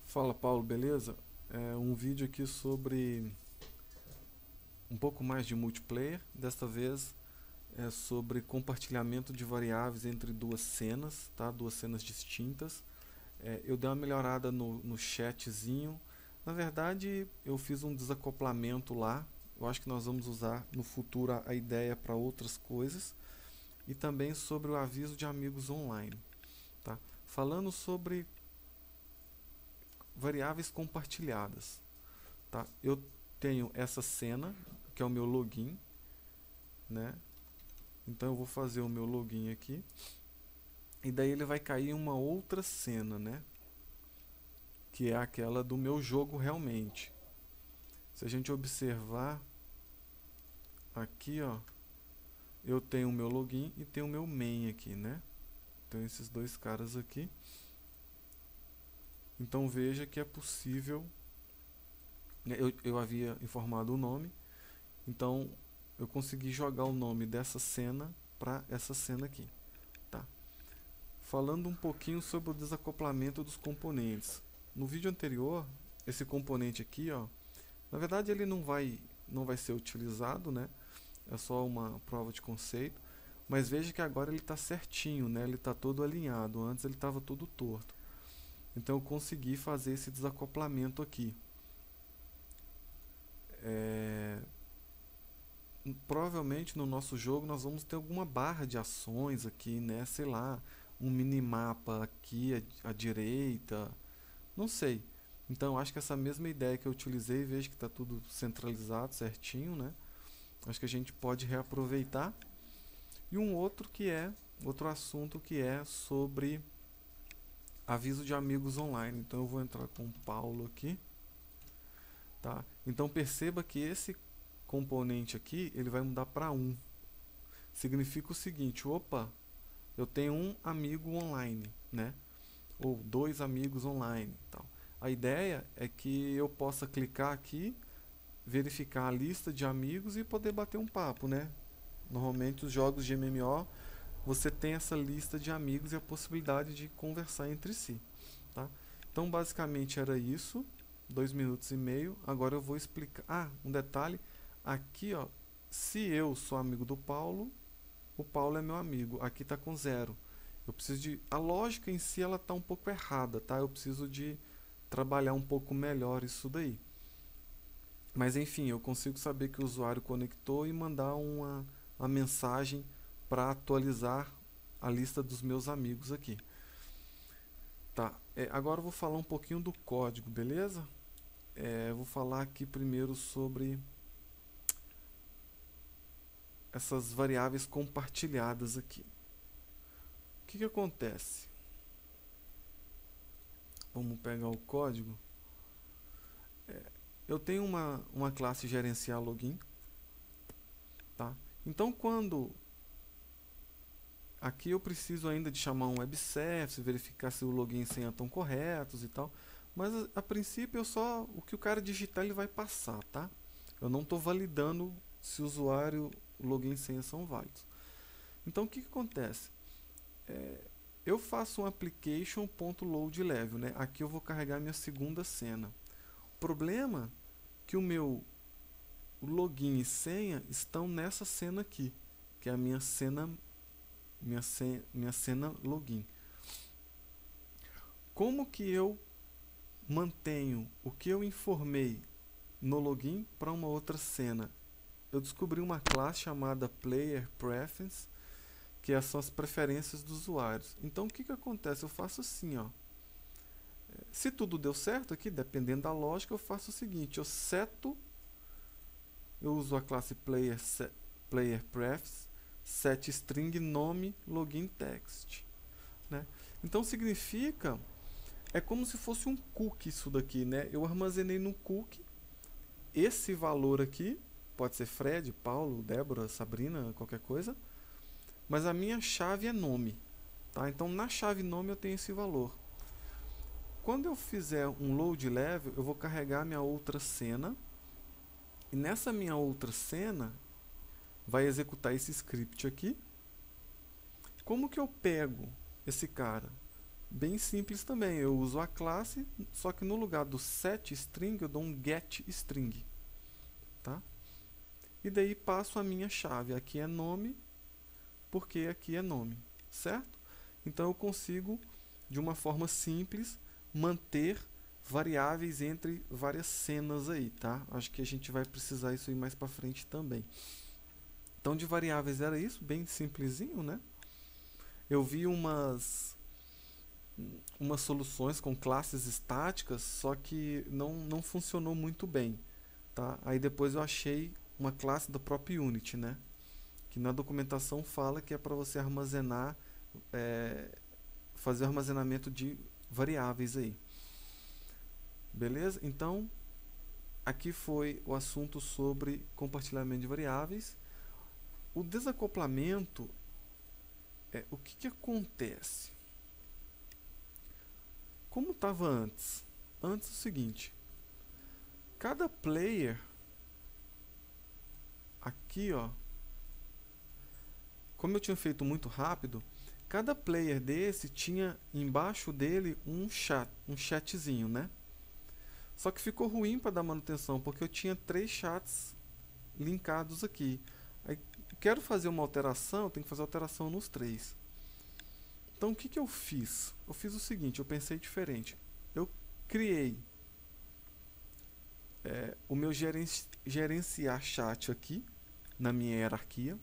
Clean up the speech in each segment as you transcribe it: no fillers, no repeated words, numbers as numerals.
Fala Paulo, beleza? Um vídeo aqui sobre um pouco mais de multiplayer. Desta vez é sobre compartilhamento de variáveis entre duas cenas, tá? Duas cenas distintas. Eu dei uma melhorada no chatzinho. Na verdade, eu fiz um desacoplamento lá. Eu acho que nós vamos usar no futuro a ideia para outras coisas. E também sobre o aviso de amigos online, tá? Falando sobre variáveis compartilhadas. Tá? Eu tenho essa cena, que é o meu login, né? Então eu vou fazer o meu login aqui. E daí ele vai cair em uma outra cena, né? Que é aquela do meu jogo realmente. Se a gente observar aqui, ó, eu tenho o meu login e tenho o meu main aqui, né? Então esses dois caras aqui. Então veja que é possível, né? Eu havia informado o nome, então eu consegui jogar o nome dessa cena para essa cena aqui, tá? Falando um pouquinho sobre o desacoplamento dos componentes. No vídeo anterior, esse componente aqui, ó, na verdade ele não vai ser utilizado, né? É só uma prova de conceito, mas veja que agora ele está certinho, né? Ele está todo alinhado. Antes ele estava todo torto. Então eu consegui fazer esse desacoplamento aqui. É, Provavelmente no nosso jogo nós vamos ter alguma barra de ações aqui, né? Sei lá, um minimapa aqui à direita, não sei. Então acho que essa mesma ideia que eu utilizei, vejo que está tudo centralizado, certinho, né? Acho que a gente pode reaproveitar. E outro assunto que é sobre aviso de amigos online. Então eu vou entrar com o Paulo aqui, tá? Então perceba que esse componente aqui, ele vai mudar para 1. Significa o seguinte, opa, eu tenho um amigo online, né? Ou dois amigos online, tal. A ideia é que eu possa clicar aqui, verificar a lista de amigos e poder bater um papo, né? Normalmente os jogos de MMO, você tem essa lista de amigos e a possibilidade de conversar entre si, tá? Então basicamente era isso, 2 minutos e meio. Agora eu vou explicar. Um detalhe, aqui ó, se eu sou amigo do Paulo, o Paulo é meu amigo. Aqui está com 0. Eu preciso de. A lógica em si ela está um pouco errada, tá? Eu preciso de trabalhar um pouco melhor isso daí. Mas enfim, eu consigo saber que o usuário conectou e mandar uma mensagem para atualizar a lista dos meus amigos aqui. Tá, agora eu vou falar um pouquinho do código, beleza? Vou falar aqui primeiro sobre essas variáveis compartilhadas aqui. O que acontece? Vamos pegar o código. Eu tenho uma classe gerenciar login, tá? Então quando aqui eu preciso ainda de chamar um web service, verificar se o login e senha estão corretos e tal, mas a princípio o que o cara digitar ele vai passar, tá? Eu não estou validando se o usuário, o login e senha são válidos. Então o que acontece? Eu faço um application.loadLevel, né? Aqui eu vou carregar minha segunda cena. O problema é que o login e senha estão nessa cena aqui, que é a minha cena login. Como que eu mantenho o que eu informei no login para uma outra cena? Eu descobri uma classe chamada Player Preference, que são as preferências dos usuários. Então o que acontece? Eu faço assim, ó. Se tudo deu certo aqui, dependendo da lógica, eu faço o seguinte, eu uso a classe Player Preference, set string nome login text, né? Então significa, é como se fosse um cookie isso daqui, né? Eu armazenei no cookie esse valor aqui, pode ser Fred, Paulo, Débora, Sabrina, qualquer coisa, mas a minha chave é nome, tá? Então na chave nome eu tenho esse valor. Quando eu fizer um load level, eu vou carregar minha outra cena, e nessa minha outra cena vai executar esse script aqui. Como que eu pego esse cara? bem simples também. Eu uso a classe, só que no lugar do setString eu dou um getString, tá? E daí passo a minha chave. Aqui é nome, porque aqui é nome, certo? Então eu consigo, de uma forma simples, manter variáveis entre várias cenas aí, tá? Acho que a gente vai precisar isso aí mais para frente também. Então de variáveis era isso, bem simplesinho, né? Eu vi umas soluções com classes estáticas, só que não funcionou muito bem, tá? Aí depois eu achei uma classe do próprio Unity, né? Que na documentação fala que é para você armazenar, fazer o armazenamento de variáveis aí. Beleza? Então, aqui foi o assunto sobre compartilhamento de variáveis. O desacoplamento, o que acontece? Como estava antes? Antes é o seguinte, cada player, aqui ó, como eu tinha feito muito rápido, cada player desse tinha embaixo dele um chatzinho, né? Só que ficou ruim para dar manutenção, porque eu tinha 3 chats linkados aqui. Aí, quero fazer uma alteração, eu tenho que fazer alteração nos 3. Então, o que eu fiz? Eu fiz o seguinte, eu pensei diferente. Eu criei o meu gerenciar chat aqui, na minha hierarquia.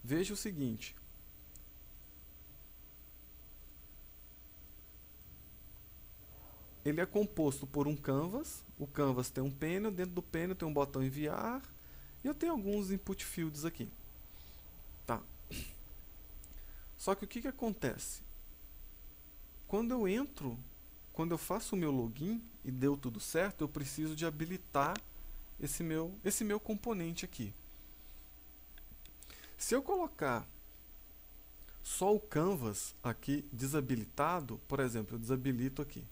Veja o seguinte. Ele é composto por um canvas. O canvas tem um panel, dentro do panel tem um botão enviar. E eu tenho alguns input fields aqui. Tá. Só que o que acontece? Quando eu faço o meu login e deu tudo certo, eu preciso de habilitar esse meu componente aqui. Se eu colocar só o canvas aqui desabilitado, por exemplo, eu desabilito aqui,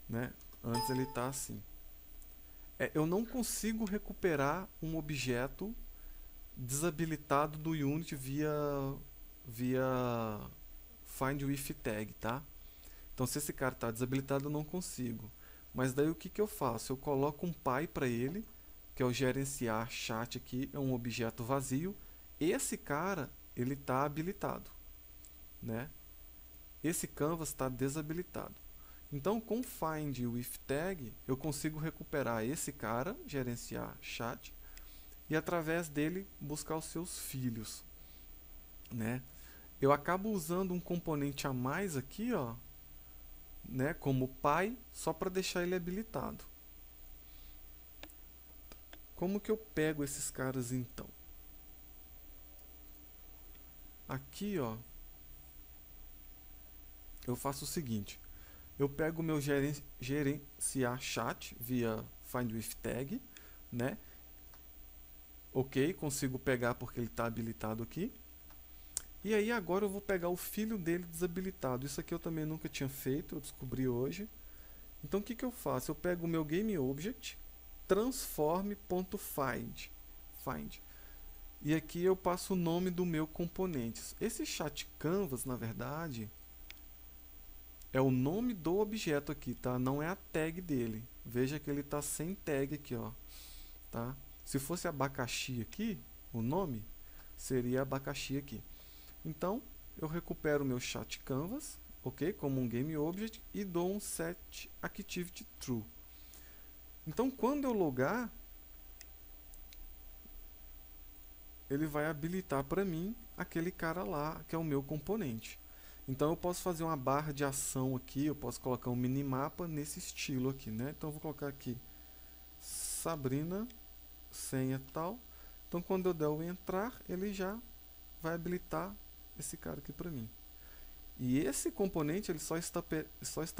né? Antes ele está assim. Eu não consigo recuperar um objeto desabilitado do Unity via find with tag, tá? Então se esse cara está desabilitado eu não consigo. Mas daí o que eu faço? Eu coloco um pi para ele, que é o gerenciar chat aqui, é um objeto vazio. Esse cara, ele está habilitado, né? Esse canvas está desabilitado. Então com find with tag eu consigo recuperar esse cara, gerenciar chat, e através dele buscar os seus filhos, né? Eu acabo usando um componente a mais aqui, ó, né, como pai, só para deixar ele habilitado. Como que eu pego esses caras então? Aqui, ó, eu faço o seguinte. Eu pego o meu gerenciar chat via find with tag, né? Ok, consigo pegar porque ele está habilitado aqui. E aí agora eu vou pegar o filho dele desabilitado. Isso aqui eu também nunca tinha feito, eu descobri hoje. Então o que eu faço? Eu pego o meu GameObject, transform.find. E aqui eu passo o nome do meu componente. Esse chat canvas, na verdade, é o nome do objeto aqui, tá? Não é a tag dele. Veja que ele está sem tag aqui, ó. Tá? Se fosse abacaxi aqui, o nome seria abacaxi aqui. Então, eu recupero o meu chat canvas, ok? Como um GameObject e dou um setActivityTrue. Então, quando eu logar, ele vai habilitar para mim aquele cara lá, que é o meu componente. Então, eu posso fazer uma barra de ação aqui, eu posso colocar um minimapa nesse estilo aqui, né? Então, eu vou colocar aqui Sabrina, senha tal. Então, quando eu der o entrar, ele já vai habilitar esse cara aqui para mim. E esse componente ele só está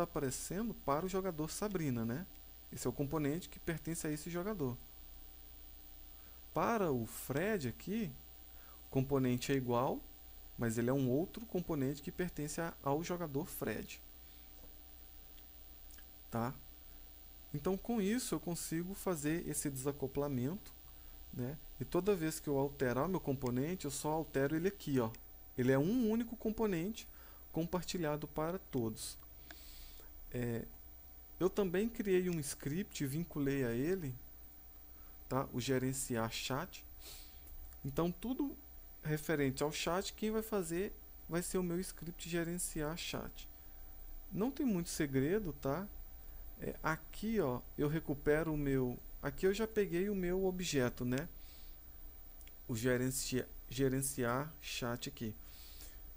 aparecendo para o jogador Sabrina, né? Esse é o componente que pertence a esse jogador. Para o Fred aqui, o componente é igual, mas ele é um outro componente que pertence ao jogador Fred. Tá? Então com isso eu consigo fazer esse desacoplamento, né? E toda vez que eu alterar o meu componente, eu só altero ele aqui, ó. Ele é um único componente compartilhado para todos. Eu também criei um script e vinculei a ele, tá? O gerenciar chat. Então tudo referente ao chat, quem vai fazer vai ser o meu script gerenciar chat. Não tem muito segredo, tá? Aqui, ó, eu recupero o meu. Aqui eu já peguei o meu objeto, né? O gerenciar chat aqui.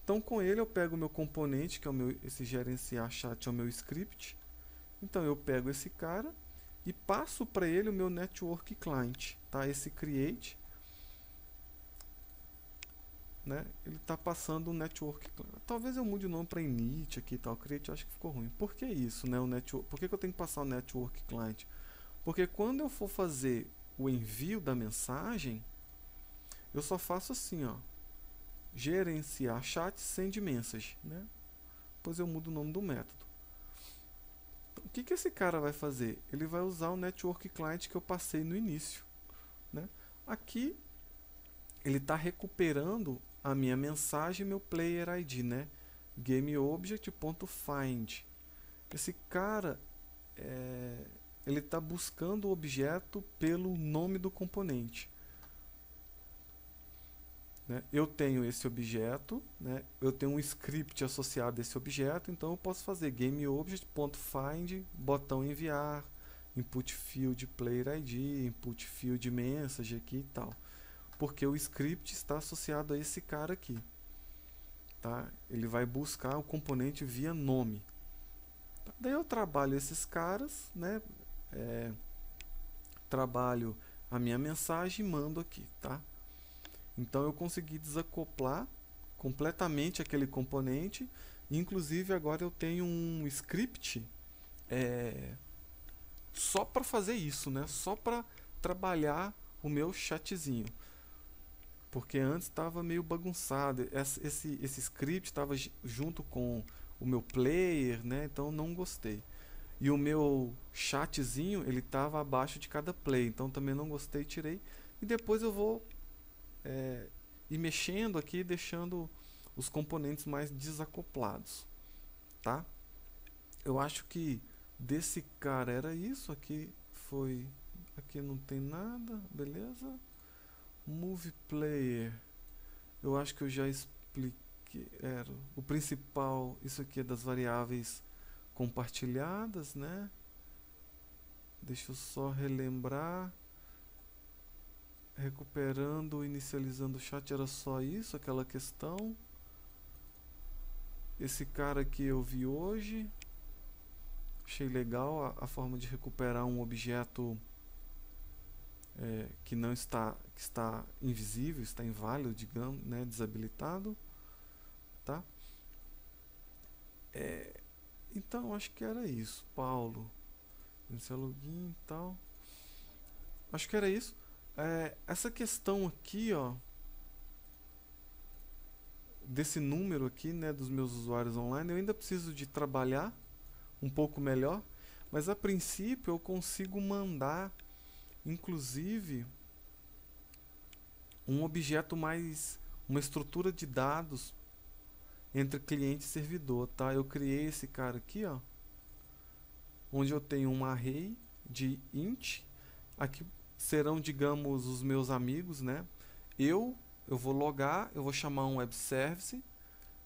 Então com ele eu pego o meu componente, que é esse gerenciar chat é o meu script. Então eu pego esse cara e passo para ele o meu network client, tá? Esse create, né? Ele está passando o network client. Talvez eu mude o nome para init aqui e tal. Create eu acho que ficou ruim. Por que isso, né? Por que eu tenho que passar o network client? Porque quando eu for fazer o envio da mensagem, eu só faço assim, ó, gerenciar chat send message, né? Depois eu mudo o nome do método. Então, o que esse cara vai fazer? Ele vai usar o network client que eu passei no início, né? Aqui ele está recuperando a minha mensagem, meu player ID, né? GameObject.find. Esse cara ele está buscando o objeto pelo nome do componente. Né? Eu tenho esse objeto, né? Eu tenho um script associado a esse objeto, então eu posso fazer GameObject.find, botão enviar, input field player ID, input field message aqui e tal. Porque o script está associado a esse cara aqui. Tá? Ele vai buscar o componente via nome. Tá? Daí eu trabalho esses caras, né? Trabalho a minha mensagem e mando aqui, tá? Então eu consegui desacoplar completamente aquele componente. Inclusive agora eu tenho um script só para fazer isso, né? Só para trabalhar o meu chatzinho. Porque antes estava meio bagunçado. Esse script estava junto com o meu player, né? Então não gostei. E o meu chatzinho, ele estava abaixo de cada play. Então também não gostei, tirei. E depois eu vou ir mexendo aqui, deixando os componentes mais desacoplados. Tá? Eu acho que desse cara era isso. Aqui foi... Aqui não tem nada, beleza? Move player, eu acho que eu já expliquei, era o principal, isso aqui é das variáveis compartilhadas, né? Deixa eu só relembrar, recuperando, inicializando o chat, era só isso, aquela questão. Esse cara aqui eu vi hoje, achei legal a forma de recuperar um objeto que não está, que está invisível, está inválido, digamos, né, desabilitado, tá? Então acho que era isso, Paulo, iniciar login e tal. Acho que era isso. Essa questão aqui, ó, desse número aqui, né, dos meus usuários online, eu ainda preciso de trabalhar um pouco melhor, mas a princípio eu consigo mandar inclusive um objeto mais, uma estrutura de dados entre cliente e servidor, tá? Eu criei esse cara aqui, ó, onde eu tenho um array de int. Aqui serão, digamos, os meus amigos, né? Eu vou logar, eu vou chamar um web service,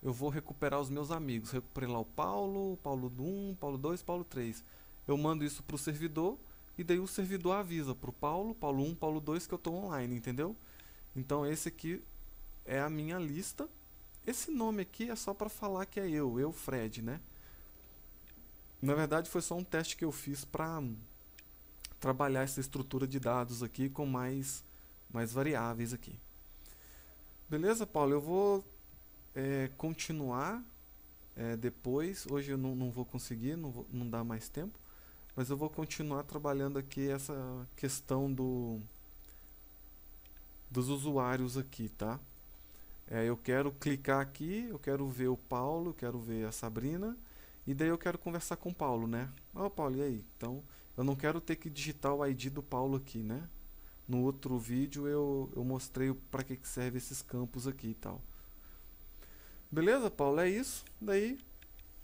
eu vou recuperar os meus amigos, recuperei lá o Paulo, Paulo 1, Paulo 2, Paulo 3. Eu mando isso para o servidor. E daí o servidor avisa pro Paulo, Paulo 1, Paulo 2 que eu estou online, entendeu? Então esse aqui é a minha lista. Esse nome aqui é só para falar que é eu, Fred, né? Na verdade foi só um teste que eu fiz para trabalhar essa estrutura de dados aqui com mais variáveis aqui. Beleza, Paulo? Eu vou continuar depois. Hoje eu não vou conseguir, não dá mais tempo. Mas eu vou continuar trabalhando aqui essa questão dos usuários aqui, tá? Eu quero clicar aqui, eu quero ver o Paulo, eu quero ver a Sabrina, e daí eu quero conversar com o Paulo, né? Ó, Paulo, e aí? Então, eu não quero ter que digitar o ID do Paulo aqui, né? No outro vídeo eu mostrei para que serve esses campos aqui e tal. Beleza, Paulo? É isso. Daí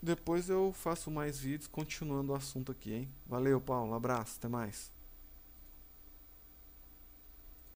depois eu faço mais vídeos continuando o assunto aqui, hein? Valeu, Paulo. Abraço. Até mais.